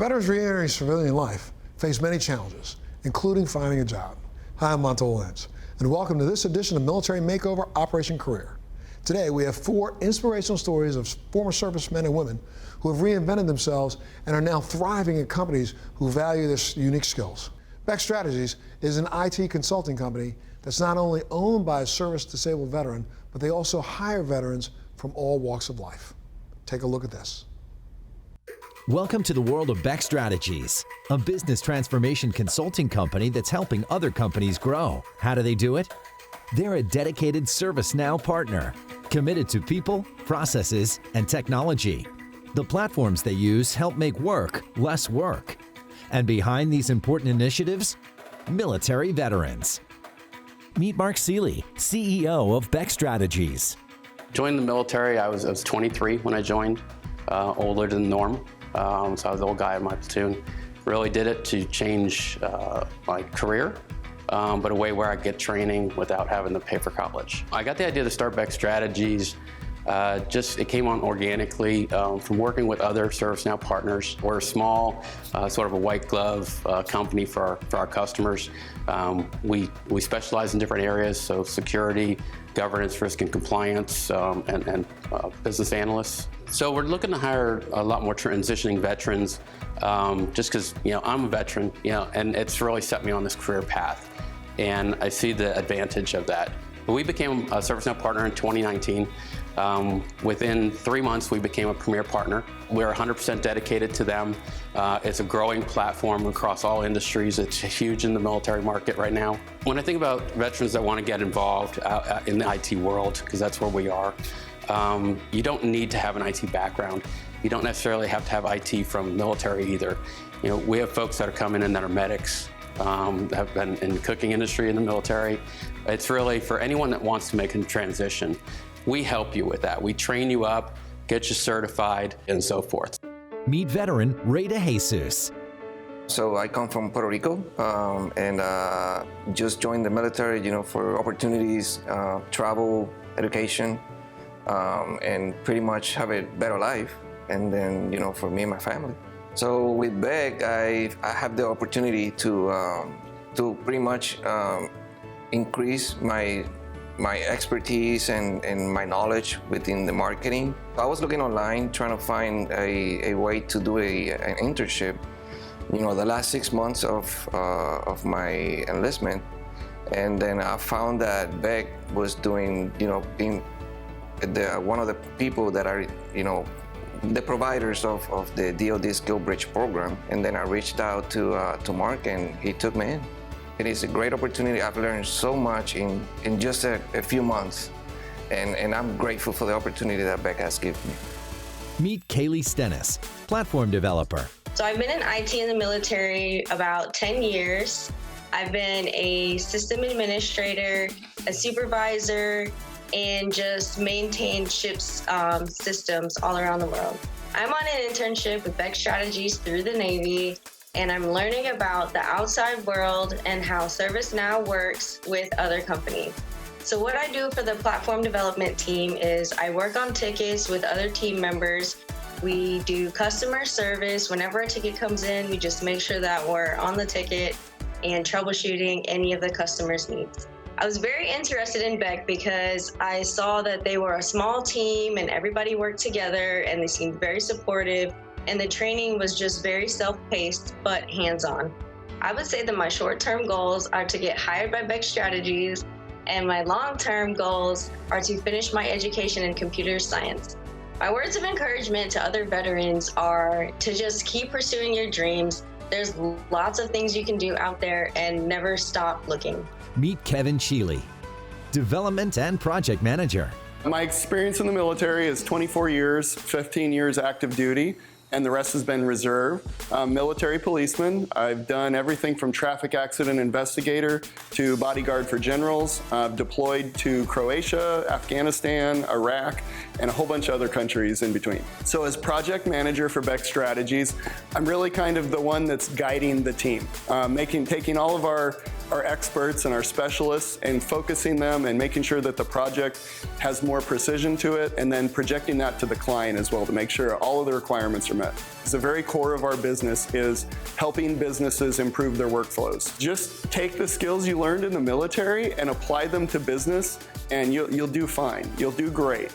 Veterans re-entering civilian life face many challenges, including finding a job. Hi, I'm MONTEL, and welcome to this edition of Military Makeover Operation Career. Today, we have 4 inspirational stories of former servicemen and women who have reinvented themselves and are now thriving in companies who value their unique skills. Beck Strategies is an IT consulting company that's not only owned by a service-disabled veteran, but they also hire veterans from all walks of life. Take a look at this. Welcome to the world of Beck Strategies, a business transformation consulting company that's helping other companies grow. How do they do it? They're a dedicated ServiceNow partner, committed to people, processes, and technology. The platforms they use help make work less work. And behind these important initiatives, military veterans. Meet Mark CHEELEY, CEO of Beck Strategies. Joined the military, I was 23 when I joined, older than the norm. So I was the old guy in my platoon. Really did it to change my career, but a way where I get training without having to pay for college. I got the idea to start Beck Strategies. It came on organically from working with other ServiceNow partners. We're a small, sort of a white glove company for our customers. We specialize in different areas, so security, governance, risk and compliance, and business analysts. So we're looking to hire a lot more transitioning veterans, just because I'm a veteran, and it's really set me on this career path, and I see the advantage of that. We became a ServiceNow partner in 2019. Within 3 months, we became a premier partner. We're 100% dedicated to them. It's a growing platform across all industries. It's huge in the military market right now. When I think about veterans that want to get involved in the IT world, because that's where we are, you don't need to have an IT background. You don't necessarily have to have IT from military either. We have folks that are coming in that are medics, have been in the cooking industry in the military. It's really for anyone that wants to make a transition. We help you with that. We train you up, get you certified, and so forth. Meet veteran Ray DeJesus. So I come from Puerto Rico and just joined the military, for opportunities, travel, education, and pretty much have a better life. And then, for me and my family. So with Beck, I have the opportunity to pretty much increase my expertise and my knowledge within the marketing. I was looking online trying to find a way to do an internship. The last 6 months of my enlistment, and then I found that Beck was doing, being one of the people that are, the providers of the DoD Skill Bridge program. And then I reached out to Mark, and he took me in. It is a great opportunity. I've learned so much in just a few months, and I'm grateful for the opportunity that Beck has given me. Meet KYLEIGH STENNIS, platform developer. So I've been in IT in the military about 10 years. I've been a system administrator, a supervisor, and just maintained ships systems all around the world. I'm on an internship with Beck Strategies through the Navy, and I'm learning about the outside world and how ServiceNow works with other companies. So what I do for the platform development team is I work on tickets with other team members. We do customer service. Whenever a ticket comes in, we just make sure that we're on the ticket and troubleshooting any of the customer's needs. I was very interested in Beck because I saw that they were a small team and everybody worked together and they seemed very supportive, and the training was just very self-paced but hands-on. I would say that my short-term goals are to get hired by Beck Strategies, and my long-term goals are to finish my education in computer science. My words of encouragement to other veterans are to just keep pursuing your dreams. There's lots of things you can do out there, and never stop looking. Meet Kevin CHEELEY, development and project manager. My experience in the military is 24 years, 15 years active duty, and the rest has been reserve. Military policeman. I've done everything from traffic accident investigator to bodyguard for generals. I've deployed to Croatia, Afghanistan, Iraq, and a whole bunch of other countries in between. So as project manager for Beck Strategies, I'm really kind of the one that's guiding the team, taking all of our our experts and our specialists and focusing them and making sure that the project has more precision to it, and then projecting that to the client as well to make sure all of the requirements are met. The very core of our business is helping businesses improve their workflows. Just take the skills you learned in the military and apply them to business, and you'll do fine. You'll do great.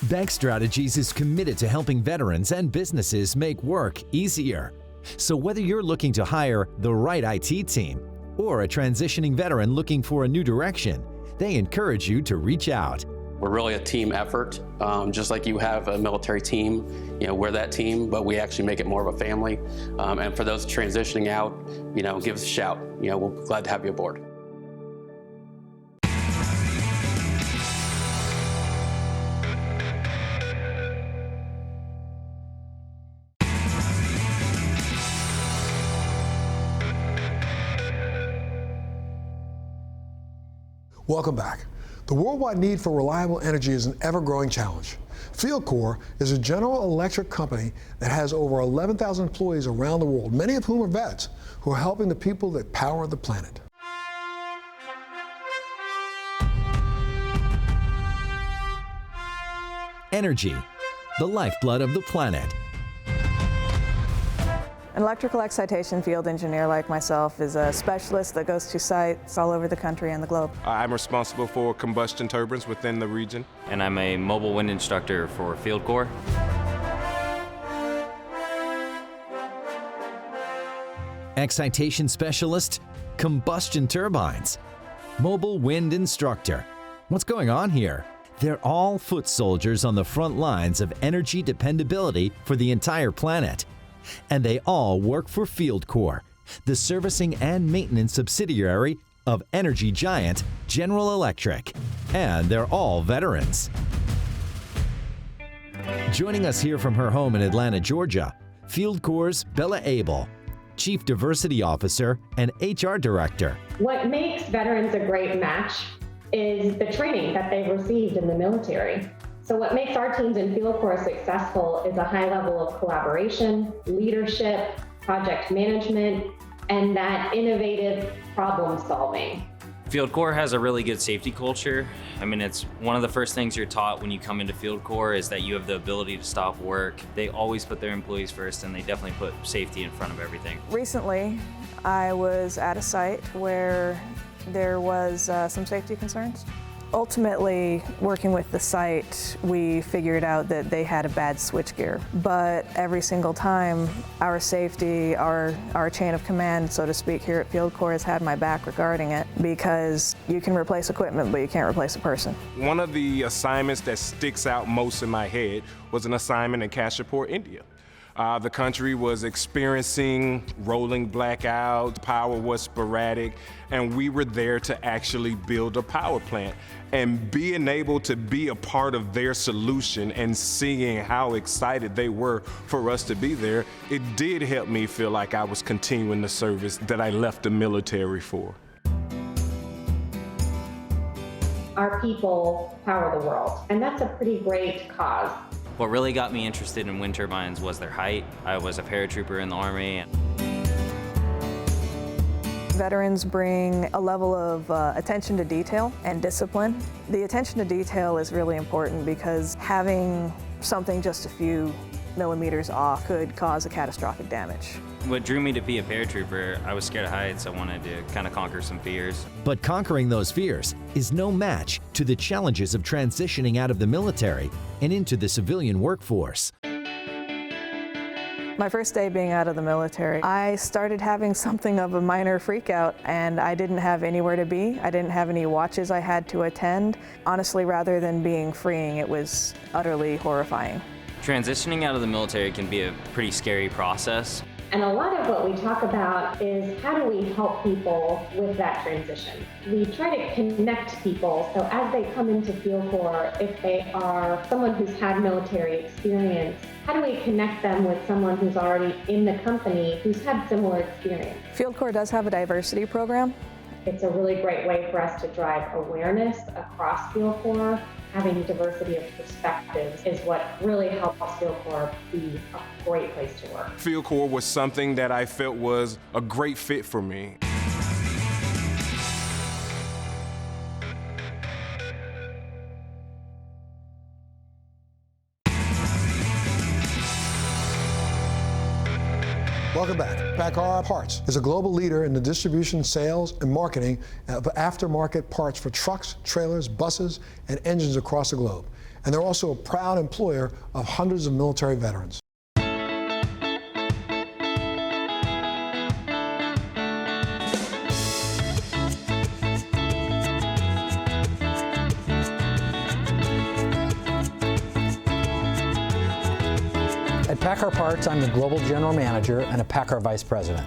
Beck Strategies is committed to helping veterans and businesses make work easier. So whether you're looking to hire the right IT team or a transitioning veteran looking for a new direction, they encourage you to reach out. We're really a team effort. Just like you have a military team, we're that team, but we actually make it more of a family. And for those transitioning out, give us a shout. We're glad to have you aboard. Welcome back. The worldwide need for reliable energy is an ever-growing challenge. FieldCore is a General Electric company that has over 11,000 employees around the world, many of whom are vets, who are helping the people that power the planet. Energy, the lifeblood of the planet. An electrical excitation field engineer like myself is a specialist that goes to sites all over the country and the globe. I'm responsible for combustion turbines within the region. And I'm a mobile wind instructor for FieldCore. Excitation specialist, combustion turbines, mobile wind instructor. What's going on here? They're all foot soldiers on the front lines of energy dependability for the entire planet. And they all work for FieldCore, the servicing and maintenance subsidiary of energy giant General Electric. And they're all veterans. Joining us here from her home in Atlanta, Georgia, FieldCore's Bella ABEL, Chief Diversity Officer and HR Director. What makes veterans a great match is the training that they've received in the military. So what makes our teams in FieldCore successful is a high level of collaboration, leadership, project management, and that innovative problem solving. FieldCore has a really good safety culture. I mean, it's one of the first things you're taught when you come into FieldCore is that you have the ability to stop work. They always put their employees first, and they definitely put safety in front of everything. Recently, I was at a site where there was some safety concerns. Ultimately, working with the site, we figured out that they had a bad switchgear. But every single time, our safety, our chain of command, so to speak, here at FieldCore has had my back regarding it, because you can replace equipment, but you can't replace a person. One of the assignments that sticks out most in my head was an assignment in Kashipur, India. The country was experiencing rolling blackouts, power was sporadic, and we were there to actually build a power plant. And being able to be a part of their solution and seeing how excited they were for us to be there, it did help me feel like I was continuing the service that I left the military for. Our people power the world, and that's a pretty great cause. What really got me interested in wind turbines was their height. I was a paratrooper in the Army. Veterans bring a level of attention to detail and discipline. The attention to detail is really important because having something just a few millimeters off could cause a catastrophic damage. What drew me to be a paratrooper, I was scared of heights. I wanted to kind of conquer some fears. But conquering those fears is no match to the challenges of transitioning out of the military and into the civilian workforce. My first day being out of the military, I started having something of a minor freakout, and I didn't have anywhere to be. I didn't have any watches I had to attend. Honestly, rather than being freeing, it was utterly horrifying. Transitioning out of the military can be a pretty scary process. And a lot of what we talk about is how do we help people with that transition. We try to connect people, so as they come into FieldCore, if they are someone who's had military experience, how do we connect them with someone who's already in the company who's had similar experience? FieldCore does have a diversity program. It's a really great way for us to drive awareness across FieldCore. Having diversity of perspectives is what really helps FieldCore be a great place to work. FieldCore was something that I felt was a great fit for me. Welcome back. PACCAR Parts is a global leader in the distribution, sales, and marketing of aftermarket parts for trucks, trailers, buses, and engines across the globe. And they're also a proud employer of hundreds of military veterans. At PACCAR Parts, I'm the Global General Manager and a PACCAR Vice President.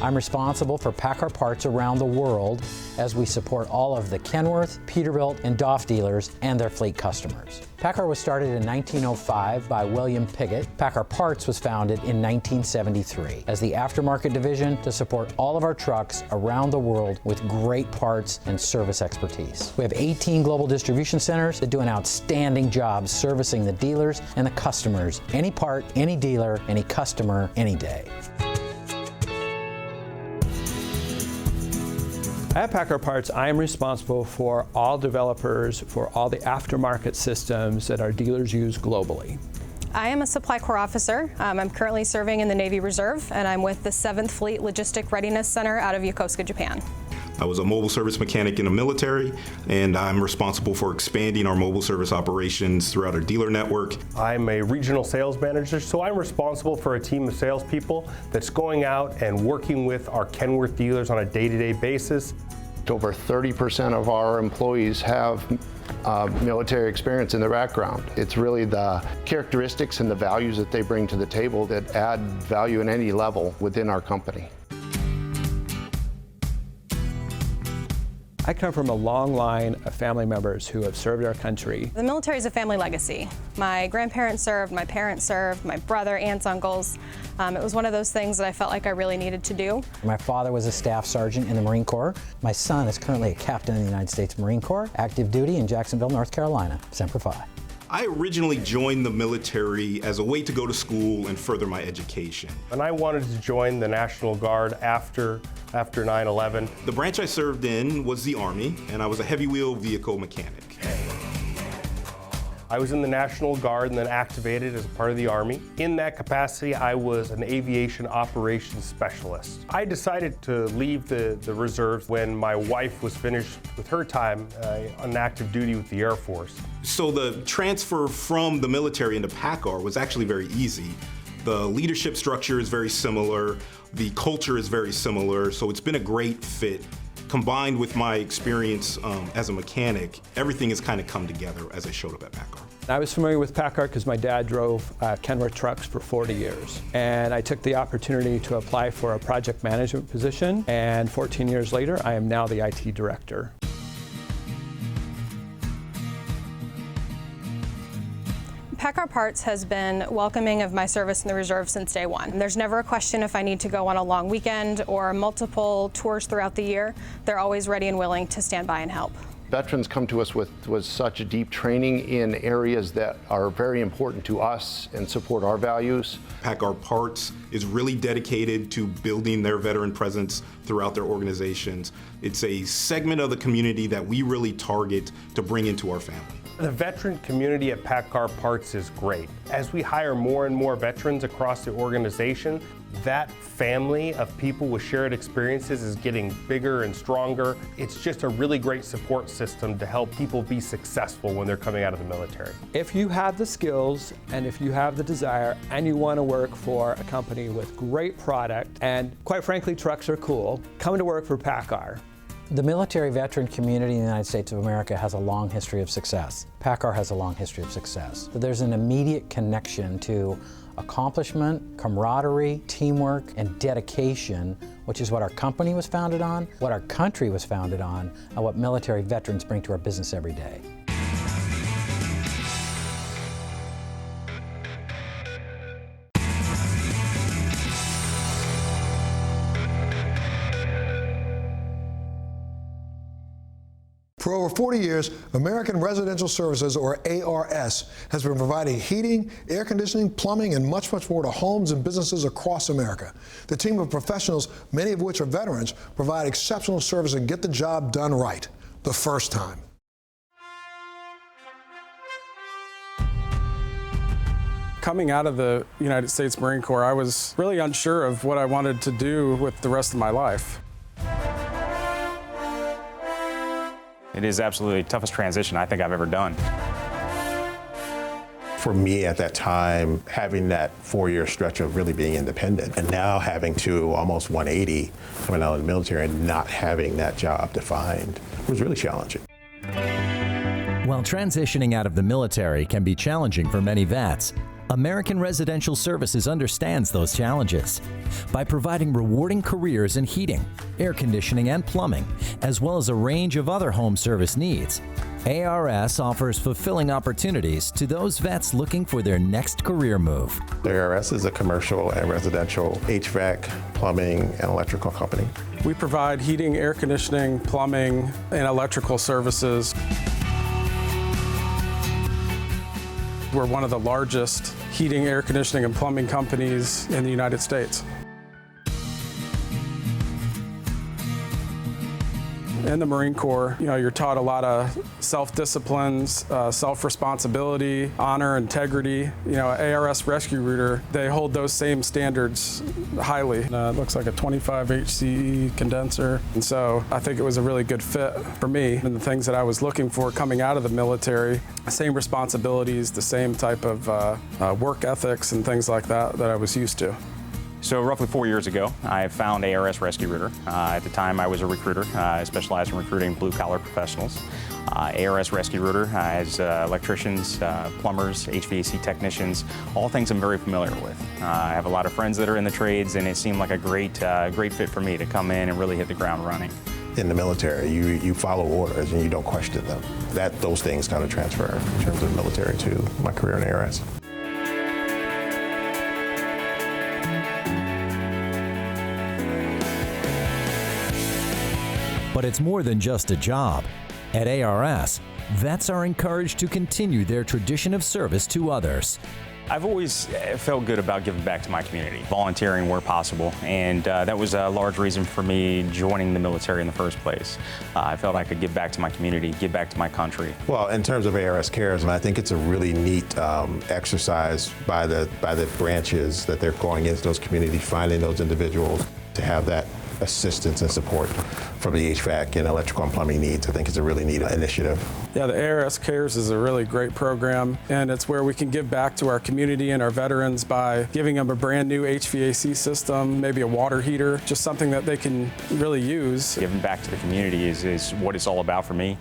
I'm responsible for PACCAR Parts around the world as we support all of the Kenworth, Peterbilt, and DAF dealers and their fleet customers. PACCAR was started in 1905 by William Piggott. PACCAR Parts was founded in 1973 as the aftermarket division to support all of our trucks around the world with great parts and service expertise. We have 18 global distribution centers that do an outstanding job servicing the dealers and the customers. Any part, any dealer, any customer, any day. At PACCAR Parts, I am responsible for all developers for all the aftermarket systems that our dealers use globally. I am a Supply Corps officer. I'm currently serving in the Navy Reserve, and I'm with the 7th Fleet Logistic Readiness Center out of Yokosuka, Japan. I was a mobile service mechanic in the military, and I'm responsible for expanding our mobile service operations throughout our dealer network. I'm a regional sales manager, so I'm responsible for a team of salespeople that's going out and working with our Kenworth dealers on a day-to-day basis. Over 30% of our employees have military experience in their background. It's really the characteristics and the values that they bring to the table that add value at any level within our company. I come from a long line of family members who have served our country. The military is a family legacy. My grandparents served, my parents served, my brother, aunts, uncles. It was one of those things that I felt like I really needed to do. My father was a staff sergeant in the Marine Corps. My son is currently a captain in the United States Marine Corps, active duty in Jacksonville, North Carolina, Semper Fi. I originally joined the military as a way to go to school and further my education. And I wanted to join the National Guard after 9/11. The branch I served in was the Army, and I was a heavy wheel vehicle mechanic. I was in the National Guard and then activated as a part of the Army. In that capacity, I was an aviation operations specialist. I decided to leave the reserves when my wife was finished with her time on active duty with the Air Force. So the transfer from the military into PACCAR was actually very easy. The leadership structure is very similar, the culture is very similar, so it's been a great fit. Combined with my experience as a mechanic, everything has kind of come together as I showed up at PACCAR. I was familiar with PACCAR because my dad drove Kenworth trucks for 40 years. And I took the opportunity to apply for a project management position, and 14 years later, I am now the IT director. PACCAR Parts has been welcoming of my service in the reserve since day one. There's never a question if I need to go on a long weekend or multiple tours throughout the year. They're always ready and willing to stand by and help. Veterans come to us with such a deep training in areas that are very important to us and support our values. PACCAR Parts is really dedicated to building their veteran presence throughout their organizations. It's a segment of the community that we really target to bring into our family. The veteran community at PACCAR Parts is great. As we hire more and more veterans across the organization, that family of people with shared experiences is getting bigger and stronger. It's just a really great support system to help people be successful when they're coming out of the military. If you have the skills and if you have the desire and you want to work for a company with great product, and quite frankly, trucks are cool, come to work for PACCAR. The military veteran community in the United States of America has a long history of success. PACCAR has a long history of success. There's an immediate connection to accomplishment, camaraderie, teamwork, and dedication, which is what our company was founded on, what our country was founded on, and what military veterans bring to our business every day. For over 40 years, American Residential Services, or ARS, has been providing heating, air conditioning, plumbing, and much, much more to homes and businesses across America. The team of professionals, many of which are veterans, provide exceptional service and get the job done right the first time. Coming out of the United States Marine Corps, I was really unsure of what I wanted to do with the rest of my life. It is absolutely the toughest transition I think I've ever done. For me at that time, having that 4-year stretch of really being independent and now having to almost 180 coming out of the military and not having that job defined was really challenging. While transitioning out of the military can be challenging for many vets, American Residential Services understands those challenges. By providing rewarding careers in heating, air conditioning, and plumbing, as well as a range of other home service needs, ARS offers fulfilling opportunities to those vets looking for their next career move. The ARS is a commercial and residential HVAC, plumbing, and electrical company. We provide heating, air conditioning, plumbing, and electrical services. We're one of the largest heating, air conditioning, and plumbing companies in the United States. In the Marine Corps, you're taught a lot of self-disciplines, self-responsibility, honor, integrity. ARS Rescue Rooter, they hold those same standards highly. It looks like a 25 HCE condenser. And so I think it was a really good fit for me and the things that I was looking for coming out of the military. Same responsibilities, the same type of work ethics and things like that I was used to. So roughly 4 years ago, I found ARS Rescue Rooter. At the time, I was a recruiter. I specialized in recruiting blue-collar professionals. ARS Rescue Rooter has electricians, plumbers, HVAC technicians, all things I'm very familiar with. I have a lot of friends that are in the trades, and it seemed like a great fit for me to come in and really hit the ground running. In the military, you follow orders and you don't question them. Those things kind of transfer in terms of the military to my career in ARS. But it's more than just a job. At ARS, vets are encouraged to continue their tradition of service to others. I've always felt good about giving back to my community, volunteering where possible, and that was a large reason for me joining the military in the first place. I felt I could give back to my community, give back to my country. Well, in terms of ARS Cares, I think it's a really neat exercise by the branches that they're going into those communities, finding those individuals to have that assistance and support from the HVAC and electrical and plumbing needs. I think it's a really neat initiative. Yeah, the ARS Cares is a really great program, and it's where we can give back to our community and our veterans by giving them a brand new HVAC system, maybe a water heater, just something that they can really use. Giving back to the community is what it's all about for me.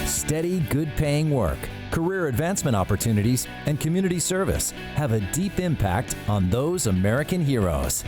Steady, good-paying work, career advancement opportunities, and community service have a deep impact on those American heroes.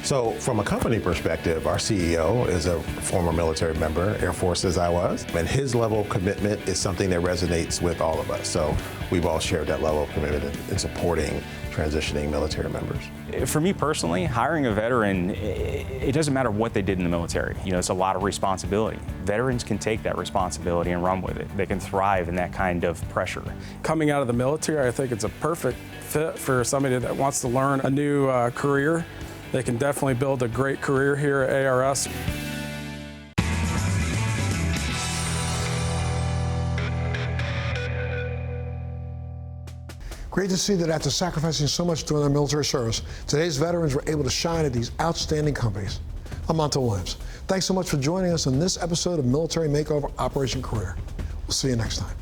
So from a company perspective, our CEO is a former military member, Air Force as I was, and his level of commitment is something that resonates with all of us. So we've all shared that level of commitment in supporting transitioning military members. For me personally, hiring a veteran, it doesn't matter what they did in the military. It's a lot of responsibility. Veterans can take that responsibility and run with it. They can thrive in that kind of pressure. Coming out of the military, I think it's a perfect fit for somebody that wants to learn a new career. They can definitely build a great career here at ARS. Great to see that after sacrificing so much during their military service, today's veterans were able to shine at these outstanding companies. I'm MONTEL Williams. Thanks so much for joining us on this episode of Military Makeover Operation Career. We'll see you next time.